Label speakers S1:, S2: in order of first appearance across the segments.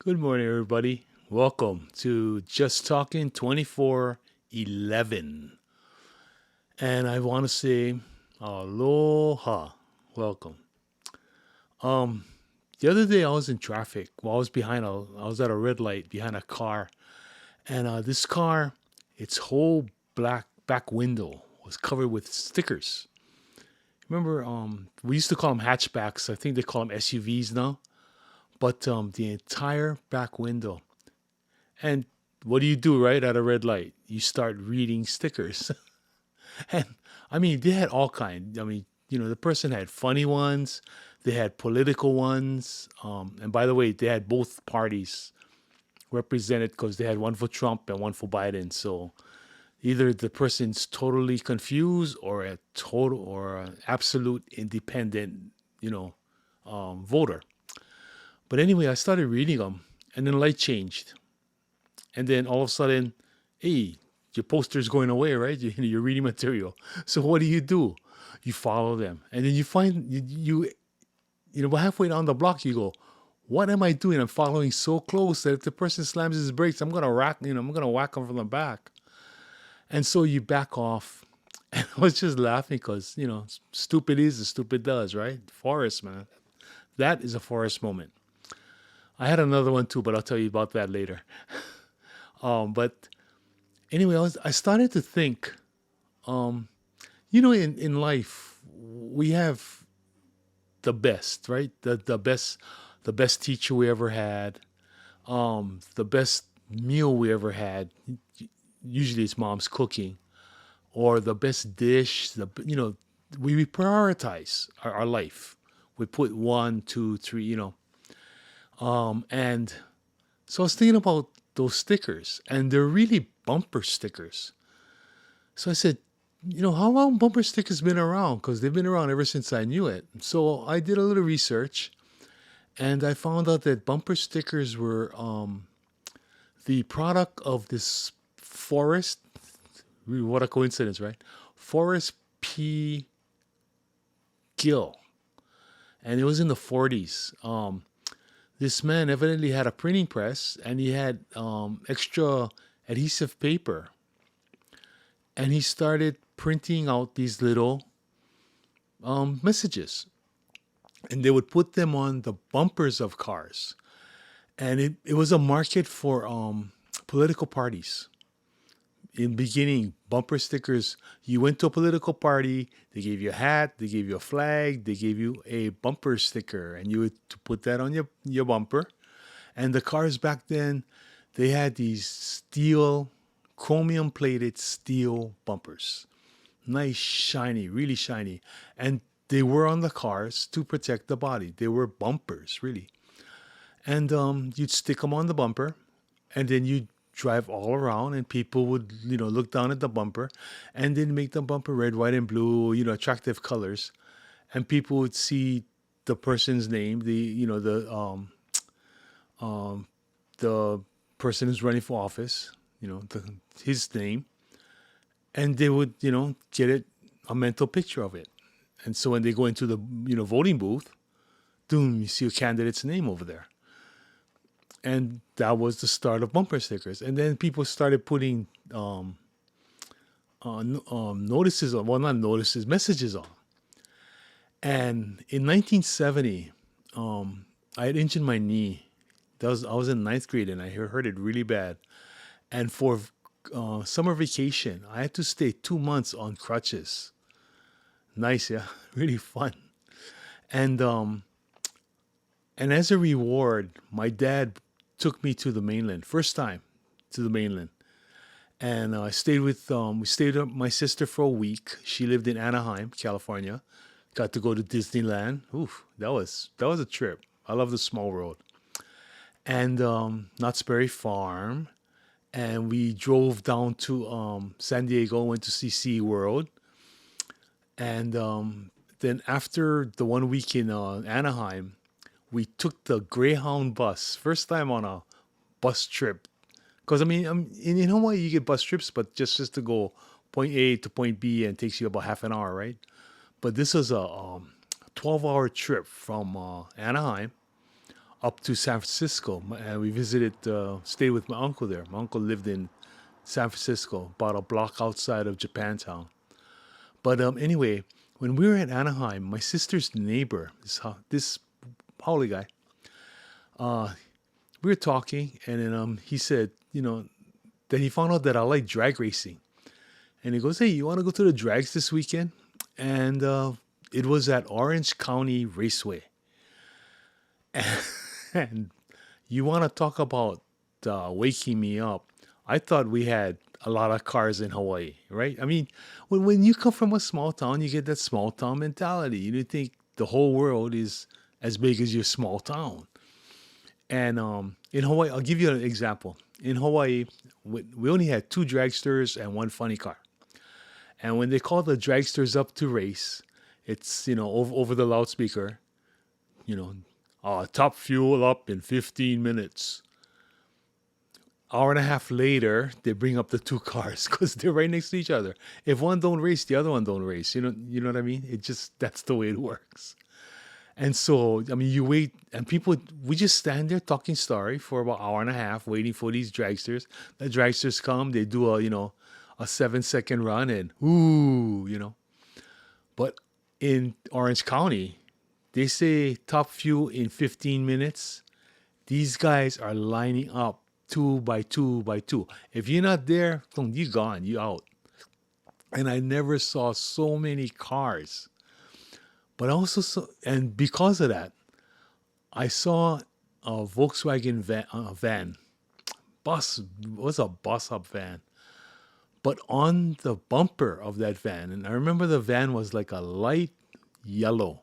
S1: Good morning, everybody. Welcome to Just Talking 2411. And I want to say aloha. Welcome. Um, the other day I was in traffic. Well, I was at a red light behind a car. And this car, its whole black back window was covered with stickers. Remember, we used to call them hatchbacks. I think they call them SUVs now. But the entire back window. And what do you do right at a red light? You start reading stickers. And I mean, they had all kinds. I mean, the person had funny ones, they had political ones. And by the way, they had both parties represented because they had one for Trump and one for Biden. So either the person's totally confused or a total or an absolute independent, voter. But anyway, I started reading them, and then the light changed. And then all of a sudden, hey, your poster's going away, right? You're reading material. So what do? You follow them, and then you find halfway down the block, you go, "What am I doing? I'm following so close that if the person slams his brakes, I'm gonna whack him from the back." And so you back off. And I was just laughing because stupid is as stupid does, right? Forest, man, that is a forest moment. I had another one too, but I'll tell you about that later. But anyway, I started to think, um, in life, we have the best, right? The best teacher we ever had, the best meal we ever had. Usually it's mom's cooking, or the best dish. We prioritize our life. We put one, two, three, and so I was thinking about those stickers, and they're really bumper stickers. So I said, how long bumper stickers been around? Because they've been around ever since I knew it. So I did a little research, and I found out that bumper stickers were the product of this Forrest. What a coincidence, right? Forrest P. Gill, and it was in the 40s. This man evidently had a printing press, and he had extra adhesive paper, and he started printing out these little messages, and they would put them on the bumpers of cars. And it was a market for political parties. In the beginning, bumper stickers, you went to a political party, they gave you a hat, they gave you a flag, they gave you a bumper sticker, and you would to put that on your bumper. And the cars back then, they had these steel, chromium plated steel bumpers. Nice, shiny, really shiny. And they were on the cars to protect the body. They were bumpers, really. And you'd stick them on the bumper, and then you'd drive all around, and people would, look down at the bumper, and then make the bumper red, white, and blue, attractive colors. And people would see the person's name, the person who's running for office, his name, and they would, get a mental picture of it. And so when they go into the, voting booth, boom, you see a candidate's name over there. And that was the start of bumper stickers. And then people started putting notices on, well, not notices, messages on. And in 1970, I had injured my knee. I was in ninth grade, and I hurt it really bad. And for summer vacation, I had to stay 2 months on crutches. Nice, yeah, really fun. And as a reward, my dad took me to the mainland, first time to the mainland. And I stayed with we stayed with my sister for a week. She lived in Anaheim, California. Got to go to Disneyland. Oof, that was a trip. I love the small world. And Knott's Berry Farm. And we drove down to San Diego, went to see SeaWorld. And then after the 1 week in Anaheim, we took the Greyhound bus. First time on a bus trip. Because, I mean, in Hawaii, you get bus trips, but just to go point A to point B, and it takes you about half an hour, right? But this was a 12-hour trip from Anaheim up to San Francisco, and we visited, stayed with my uncle there. My uncle lived in San Francisco, about a block outside of Japantown. But anyway, when we were in Anaheim, my sister's neighbor, this Holly guy, we were talking, and then he said, that he found out that I like drag racing, and he goes, "Hey, you want to go to the drags this weekend?" And it was at Orange County Raceway, and you want to talk about waking me up? I thought we had a lot of cars in Hawaii, right? I mean, when you come from a small town, you get that small town mentality. You think the whole world is as big as your small town. And in Hawaii, I'll give you an example. In Hawaii, we only had two dragsters and one funny car. And when they call the dragsters up to race, it's, over the loudspeaker, you know, top fuel up in 15 minutes. Hour and a half later, they bring up the two cars because they're right next to each other. If one don't race, the other one don't race. You know what I mean? That's the way it works. And so, I mean, you wait, and we just stand there talking story for about an hour and a half, waiting for these dragsters. The dragsters come, they do a 7-second run, and ooh. But in Orange County, they say top fuel in 15 minutes. These guys are lining up two by two by two. If you're not there, you gone, you out. And I never saw so many cars. But I also saw, and because of that, I saw a Volkswagen van. Bus was a bus up van. But on the bumper of that van, and I remember the van was like a light yellow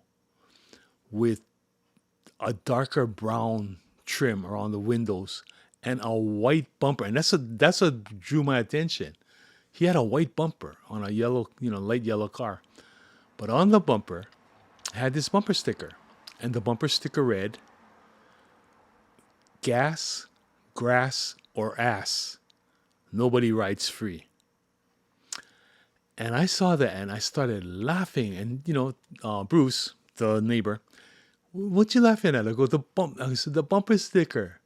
S1: with a darker brown trim around the windows and a white bumper. And that's what drew my attention. He had a white bumper on a yellow, light yellow car. But on the bumper, had this bumper sticker, and the bumper sticker read, "Gas, grass, or ass. Nobody rides free." And I saw that, and I started laughing. And Bruce, the neighbor, "What you laughing at?" I go, I said, "The bumper sticker,"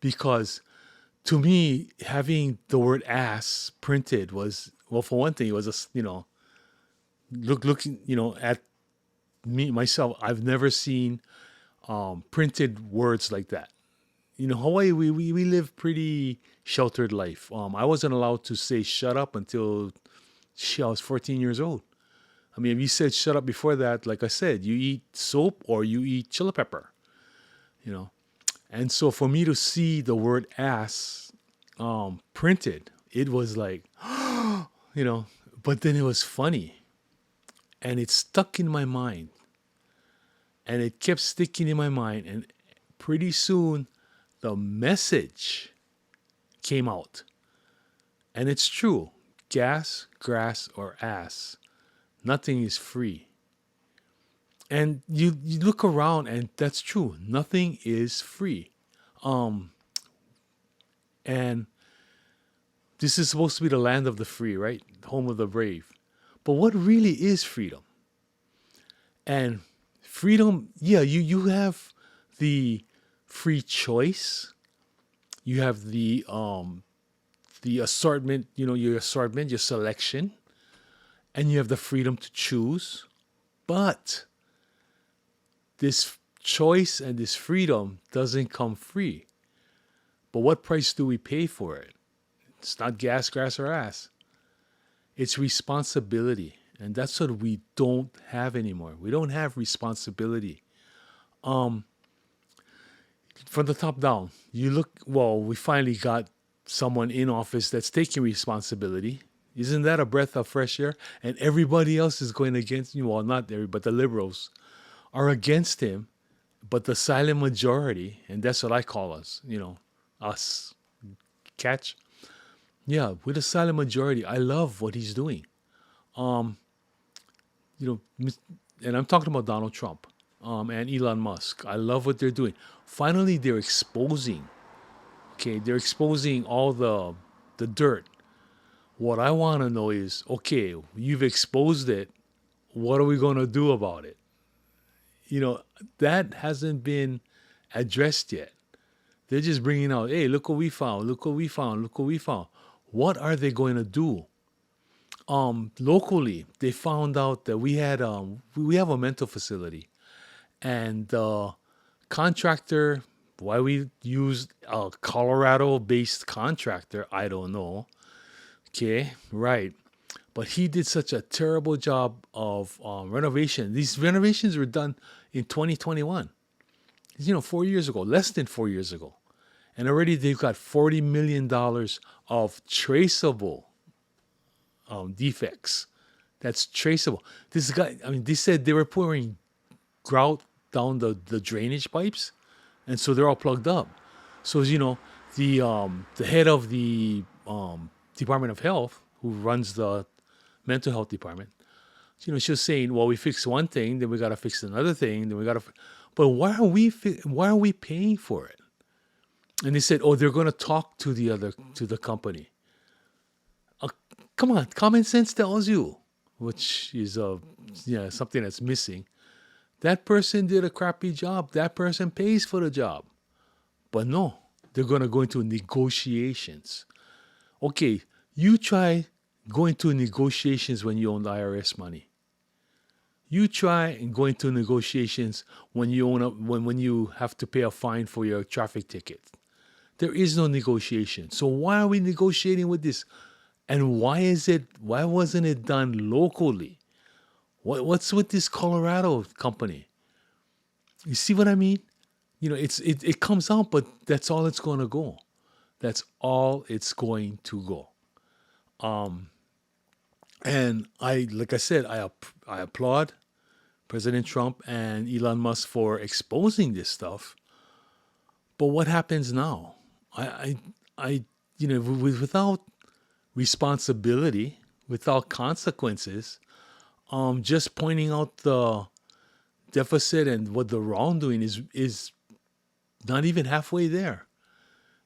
S1: because to me, having the word "ass" printed was, well, for one thing, it was looking, at me myself. I've never seen printed words like that. Hawaii, we live pretty sheltered life. I wasn't allowed to say "shut up" until I was 14 years old. I mean, if you said "shut up" before that, like I said, you eat soap or you eat chili pepper. And so for me to see the word "ass" printed, it was like, But then it was funny, and it stuck in my mind. And it kept sticking in my mind. And pretty soon, the message came out. And it's true. Gas, grass, or ass. Nothing is free. And you look around, and that's true. Nothing is free. And this is supposed to be the land of the free, right? Home of the brave. But what really is freedom? And freedom, yeah, you have the free choice. You have the assortment, your assortment, your selection, and you have the freedom to choose. But this choice and this freedom doesn't come free. But what price do we pay for it? It's not gas, grass, or ass. It's responsibility. And that's what we don't have anymore. We don't have responsibility. From the top down, we finally got someone in office that's taking responsibility. Isn't that a breath of fresh air? And everybody else is going against you. Well, not everybody, but the liberals are against him. But the silent majority, and that's what I call us, us. Catch? Yeah, with the silent majority, I love what he's doing. And I'm talking about Donald Trump and Elon Musk. I love what they're doing. Finally, they're exposing. Okay, they're exposing all the dirt. What I want to know is, okay, you've exposed it. What are we going to do about it? That hasn't been addressed yet. They're just bringing out, hey, look what we found, look what we found, look what we found. What are they going to do? Locally, they found out that we have a mental facility, and the contractor, why we used a Colorado-based contractor, I don't know. Okay, right. But he did such a terrible job of renovation. These renovations were done in 2021. 4 years ago, less than 4 years ago. And already they've got $40 million of traceable defects. That's traceable. This guy, I mean, they said they were pouring grout down the drainage pipes, and so they're all plugged up. So, the head of the Department of Health, who runs the mental health department, she was saying, well, we fixed one thing, then we got to fix another thing, then we got to. But why are we paying for it? And they said, oh, they're going to talk to the company. Come on, common sense tells you, which is something that's missing. That person did a crappy job. That person pays for the job. But no, they're going to go into negotiations. Okay, you try going to negotiations when you own the IRS money. You try and go into negotiations when when you have to pay a fine for your traffic ticket. There is no negotiation. So why are we negotiating with this? And why wasn't it done locally? What's with this Colorado company? You see what I mean? It comes out, but that's all it's going to go. That's all it's going to go. And like I said, I applaud President Trump and Elon Musk for exposing this stuff. But what happens now? Without responsibility, without consequences, just pointing out the deficit and what the wrongdoing is not even halfway there.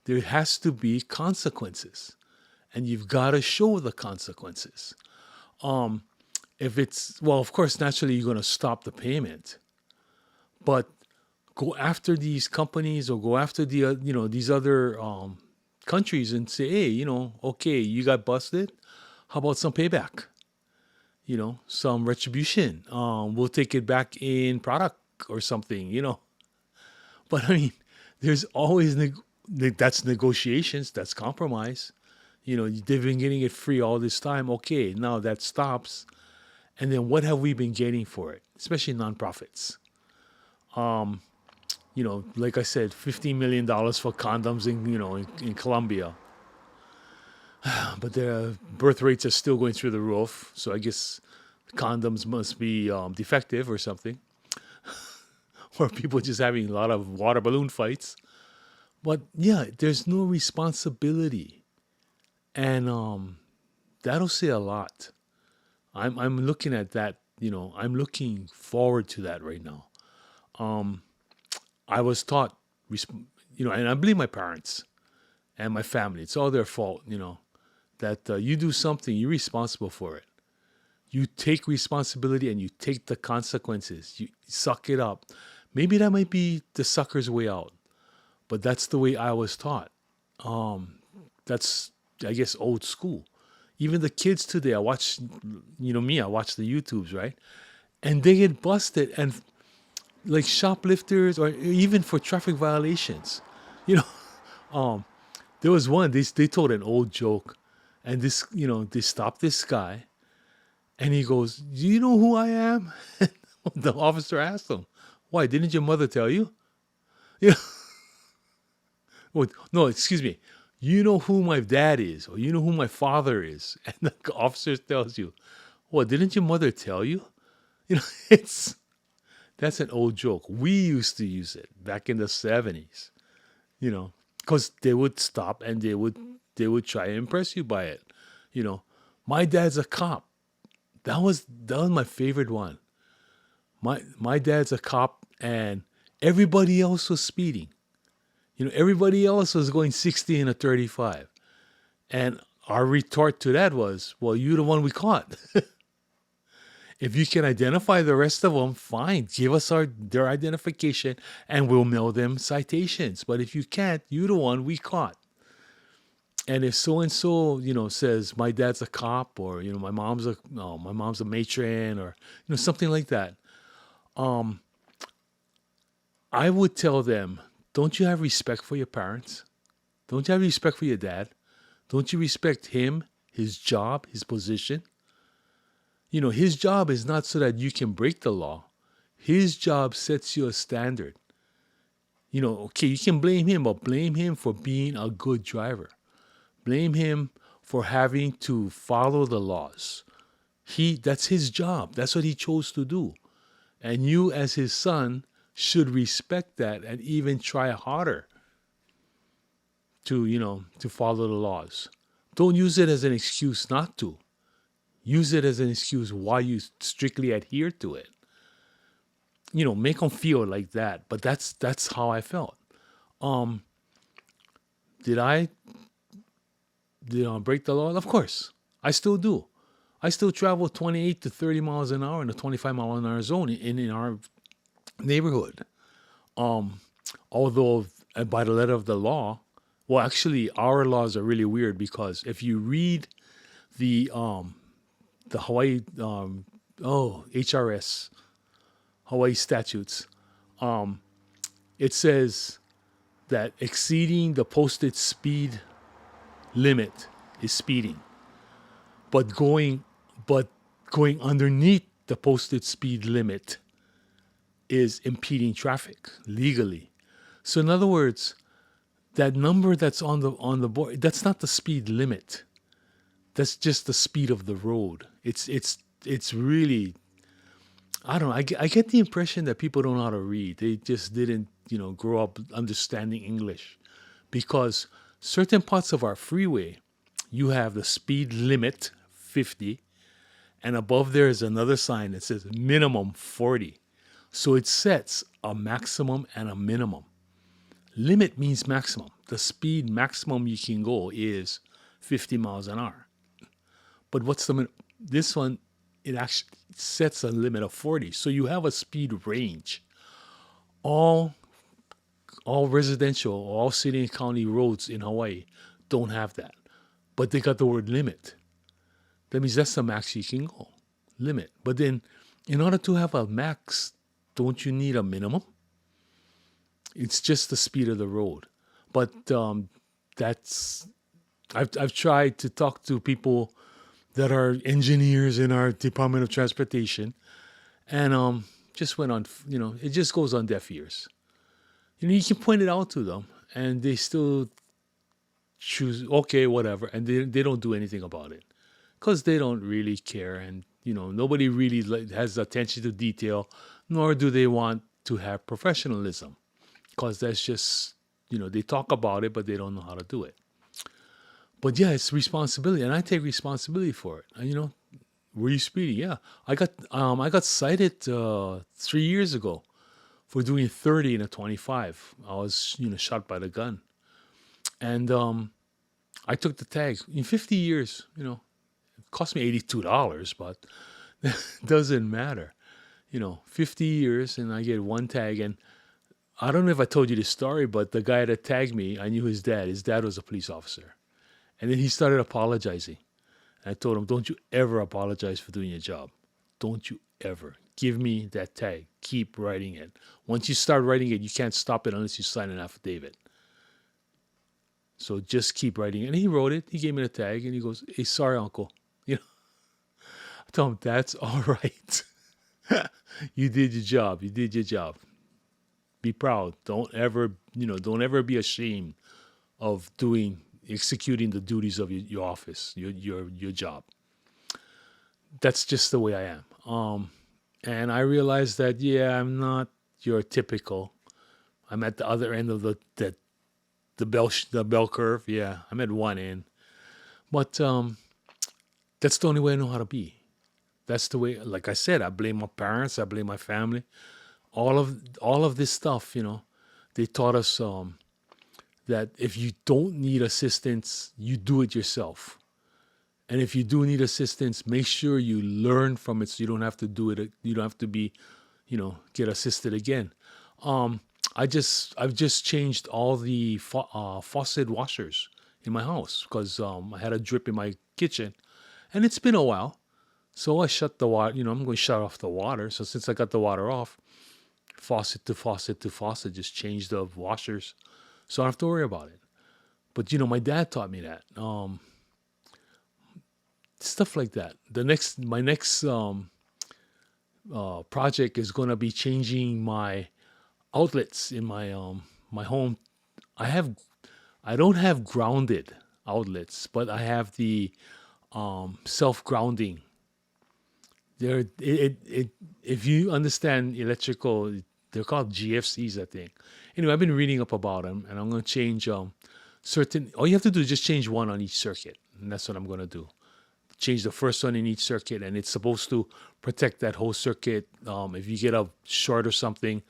S1: There has to be consequences, and you've got to show the consequences. If it's, well, of course, naturally you're going to stop the payment, but go after these companies or go after these other countries and say, hey, okay, you got busted. How about some payback? Some retribution. We'll take it back in product or something. But I mean, there's always that's negotiations. That's compromise. They've been getting it free all this time. Okay, now that stops. And then what have we been getting for it? Especially nonprofits. Like I said, $15 million for condoms in Colombia. But their birth rates are still going through the roof. So I guess condoms must be defective or something. Or people just having a lot of water balloon fights. But yeah, there's no responsibility. And that'll say a lot. I'm looking at that, I'm looking forward to that right now. I was taught, and I blame my parents and my family. It's all their fault, that you do something, you're responsible for it. You take responsibility and you take the consequences. You suck it up. Maybe that might be the sucker's way out, but that's the way I was taught. That's, I guess, old school. Even the kids today, I watch, I watch the YouTubes, right? And they get busted, and like shoplifters or even for traffic violations. There was one, they told an old joke, and they stopped this guy, and he goes, do you know who I am? The officer asked him, why, didn't your mother tell you? Well, no, excuse me. You know who my dad is, or you know who my father is. And the officer tells you, what, didn't your mother tell you? That's an old joke. We used to use it back in the 70s, because they would stop and they would try to impress you by it. My dad's a cop. That was my favorite one. My dad's a cop, and everybody else was speeding. Everybody else was going 60 in a 35. And our retort to that was, well, you're the one we caught. If you can identify the rest of them, fine. Give us their identification and we'll mail them citations. But if you can't, you're the one we caught. And if so and so, says my dad's a cop, or my mom's a matron, or something like that, I would tell them, don't you have respect for your parents? Don't you have respect for your dad? Don't you respect him, his job, his position? His job is not so that you can break the law. His job sets you a standard. Okay, you can blame him, but blame him for being a good driver. Blame him for having to follow the laws. That's his job. That's what he chose to do. And you, as his son, should respect that and even try harder to follow the laws. Don't use it as an excuse not to. Use it as an excuse why you strictly adhere to it. Make them feel like that. But that's how I felt. Did I break the law? Of course. I still do. I still travel 28 to 30 miles an hour in a 25 mile an hour zone in our neighborhood. Although by the letter of the law, well, actually, our laws are really weird because if you read the Hawaii HRS Hawaii statutes, it says that exceeding the posted speed limit is speeding, but going underneath the posted speed limit is impeding traffic legally. So in other words, that number that's on the board, that's not the speed limit. That's just the speed of the road. It's really, I don't know. I get the impression that people don't know how to read. They just didn't, grow up understanding English, because certain parts of our freeway, you have the speed limit 50, and above there is another sign that says minimum 40. So it sets a maximum and a minimum. Limit means maximum. The speed maximum you can go is 50 miles an hour. But what's the minimum? This one, it actually sets a limit of 40. So you have a speed range. All residential, all city and county roads in Hawaii don't have that. But they got the word limit. That means that's the max you can go. Limit. But then, in order to have a max, don't you need a minimum? It's just the speed of the road. But I've tried to talk to people that are engineers in our Department of Transportation, and just went on, it just goes on deaf ears. You can point it out to them, and they still choose, okay, whatever, and they don't do anything about it because they don't really care, and nobody really has attention to detail, nor do they want to have professionalism, because that's just, they talk about it, but they don't know how to do it. But yeah, it's responsibility, and I take responsibility for it. And, were you speeding? Yeah, I got cited 3 years ago for doing 30 in a 25. I was, shot by the gun, and I took the tag. In 50 years, it cost me $82, but it doesn't matter. 50 years, and I get one tag, and I don't know if I told you this story, but the guy that tagged me, I knew his dad. His dad was a police officer. And then he started apologizing. And I told him, don't you ever apologize for doing your job. Don't you ever. Give me that tag. Keep writing it. Once you start writing it, you can't stop it unless you sign an affidavit. So just keep writing it. And he wrote it. He gave me the tag, and he goes, hey, sorry, uncle. I told him, that's all right. You did your job. You did your job. Be proud. Don't ever be ashamed of executing the duties of your office, your job. That's just the way I am. And I realized that, I'm not your typical. I'm at the other end of the bell curve. Yeah, I'm at one end. But that's the only way I know how to be. That's the way. Like I said, I blame my parents. I blame my family. All of this stuff, they taught us that if you don't need assistance, you do it yourself. And if you do need assistance, make sure you learn from it so you don't have to do it. You don't have to be, get assisted again. Um, I've just changed all the faucet washers in my house because I had a drip in my kitchen, and it's been a while. So I shut the water. I'm going to shut off the water. So since I got the water off, faucet to faucet to faucet, just change the washers, so I don't have to worry about it. But my dad taught me that. Stuff like that. My next project is going to be changing my outlets in my home. I have I don't have grounded outlets, but I have the self grounding. If you understand electrical, they're called GFCs, I think. Anyway, I've been reading up about them, and I'm going to change certain. All you have to do is just change one on each circuit, and that's what I'm going to do. Change the first one in each circuit, and it's supposed to protect that whole circuit. If you get a short or something,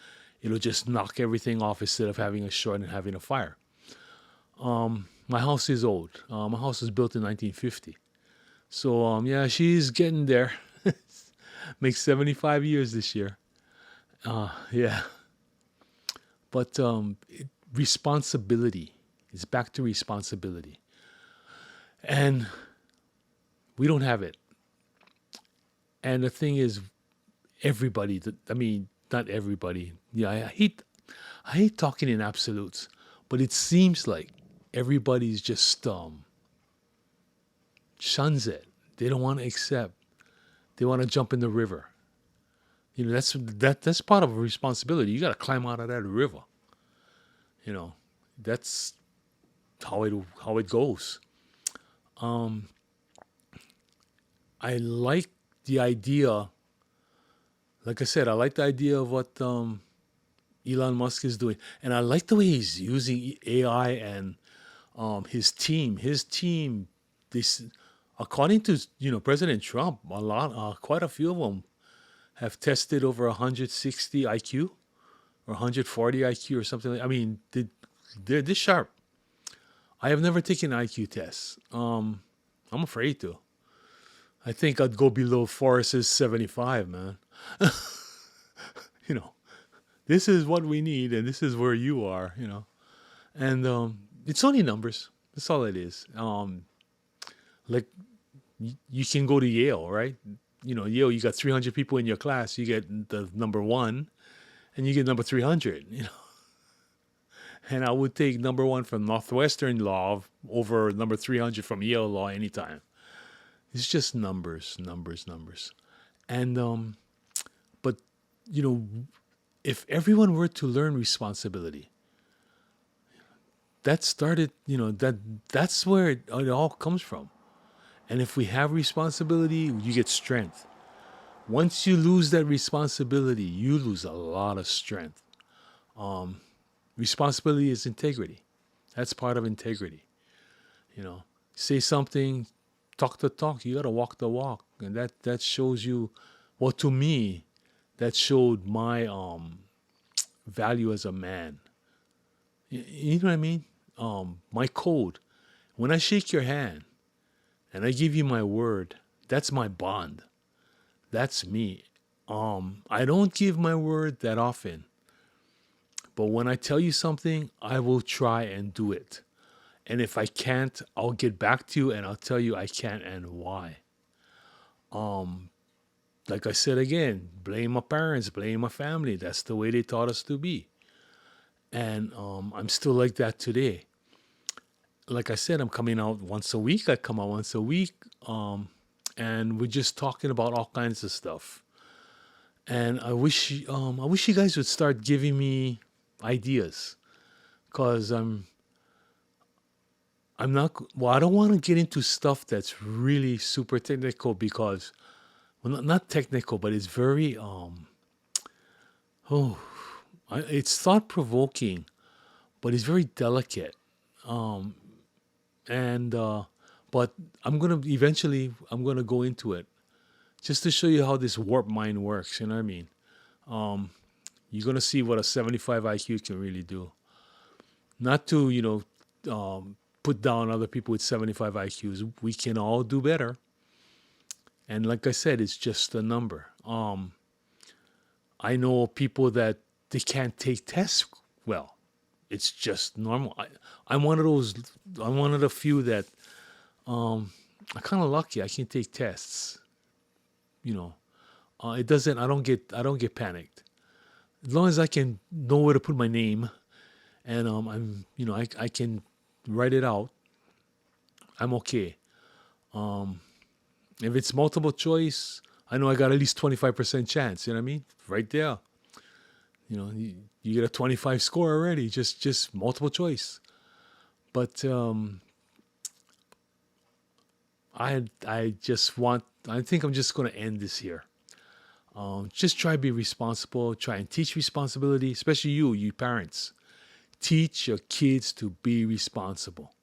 S1: it'll just knock everything off instead of having a short and having a fire. My house is old. My house was built in 1950. So, yeah, she's getting there. Makes 75 years this year. Yeah. But responsibility. It's back to responsibility. And we don't have it. And the thing is, everybody, I mean, not everybody. Yeah, I hate talking in absolutes, but it seems like everybody's just shuns it. They don't want to accept. They want to jump in the river. That's part of a responsibility. You got to climb out of that river. You know, that's how it goes. Um, I like the idea. Like I said, I like the idea of what Elon Musk is doing, and I like the way he's using AI and his team. His team, this, according to President Trump, quite a few of them have tested over 160 IQ or 140 IQ or something. I mean, they're this sharp. I have never taken IQ tests. I'm afraid to. I think I'd go below Forrest's 75, man. you know, this is what we need, and this is where you are. And it's only numbers. That's all it is. Like you can go to Yale, right? Yale, you got 300 people in your class. You get the number one, and you get number 300. And I would take number one from Northwestern Law over number 300 from Yale Law anytime. It's just numbers, numbers, numbers. And but you know, if everyone were to learn responsibility, that started, that's where it all comes from. And if we have responsibility, you get strength. Once you lose that responsibility, you lose a lot of strength. Um, Responsibility is integrity. That's part of integrity. Say something, talk the talk. You got to walk the walk, and that shows you. Well, to me, that showed my value as a man. You know what I mean? My code. When I shake your hand and I give you my word, that's my bond. That's me. I don't give my word that often, but when I tell you something, I will try and do it. And if I can't, I'll get back to you and I'll tell you I can't and why. Um, like I said again, blame my parents, blame my family. That's the way they taught us to be. And I'm still like that today. Like I said, I'm coming out once a week. I come out once a week. And we're just talking about all kinds of stuff. And I wish you guys would start giving me ideas, cause I'm not. Well, I don't want to get into stuff that's really super technical because, well, not technical, but it's very oh, it's thought provoking, but it's very delicate. Um, and but I'm gonna go into it just to show you how this warp mind works. You know what I mean? Um, you're gonna see what a 75 IQ can really do. Not to put down other people with 75 IQs. We can all do better. And like I said, it's just a number. I know people that they can't take tests well. It's just normal. I'm one of those. I'm one of the few that I'm kind of lucky. I can take tests. You know, it doesn't. I don't get. I don't get panicked as long as I can know where to put my name, and I'm. You know, I can write it out. I'm okay. If it's multiple choice, I know I got at least 25% chance. You know what I mean? Right there. You know, you get a 25 score already. Just multiple choice. But I just want. I think I'm just going to end this here. Just try to be responsible. Try and teach responsibility, especially you parents. Teach your kids to be responsible.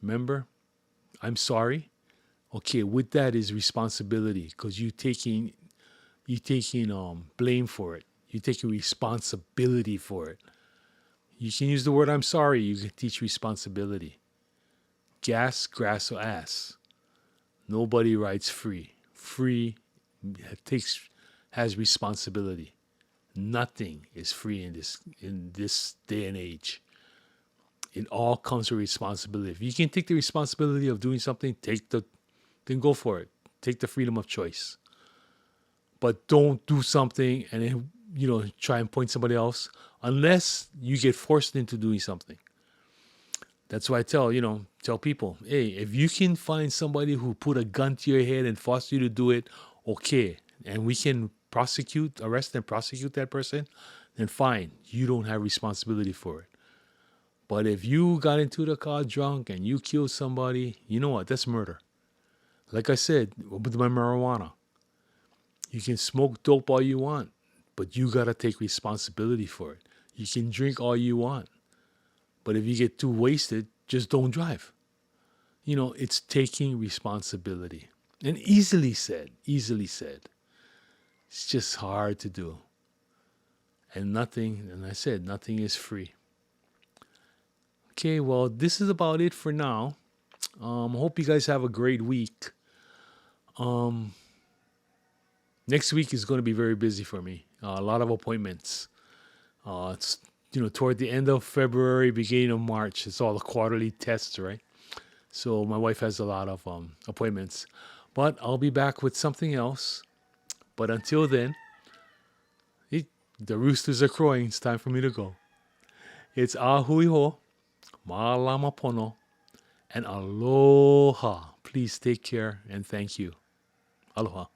S1: Remember, I'm sorry. Okay, with that is responsibility because you taking blame for it. You taking responsibility for it. You can use the word I'm sorry. You can teach responsibility. Gas, grass, or ass. Nobody rides free. Free has responsibility. Nothing is free in this day and age. It all comes with responsibility. If you can take the responsibility of doing something, then go for it. Take the freedom of choice. But don't do something and then try and point somebody else unless you get forced into doing something. That's why I tell people, hey, if you can find somebody who put a gun to your head and force you to do it, okay, and we can arrest and prosecute that person, then fine, you don't have responsibility for it. But if you got into the car drunk and you killed somebody, you know what? That's murder. Like I said, with my marijuana, you can smoke dope all you want, but you got to take responsibility for it. You can drink all you want, but if you get too wasted, just don't drive. It's taking responsibility. And easily said, easily said. It's just hard to do. And I said, nothing is free. Okay, well, this is about it for now. Hope you guys have a great week. Next week is going to be very busy for me. A lot of appointments. It's toward the end of February, beginning of March. It's all the quarterly tests, right? So my wife has a lot of appointments. But I'll be back with something else. But until then, the roosters are crowing. It's time for me to go. It's ahui ho, ma'alama pono, and aloha. Please take care and thank you. Aloha.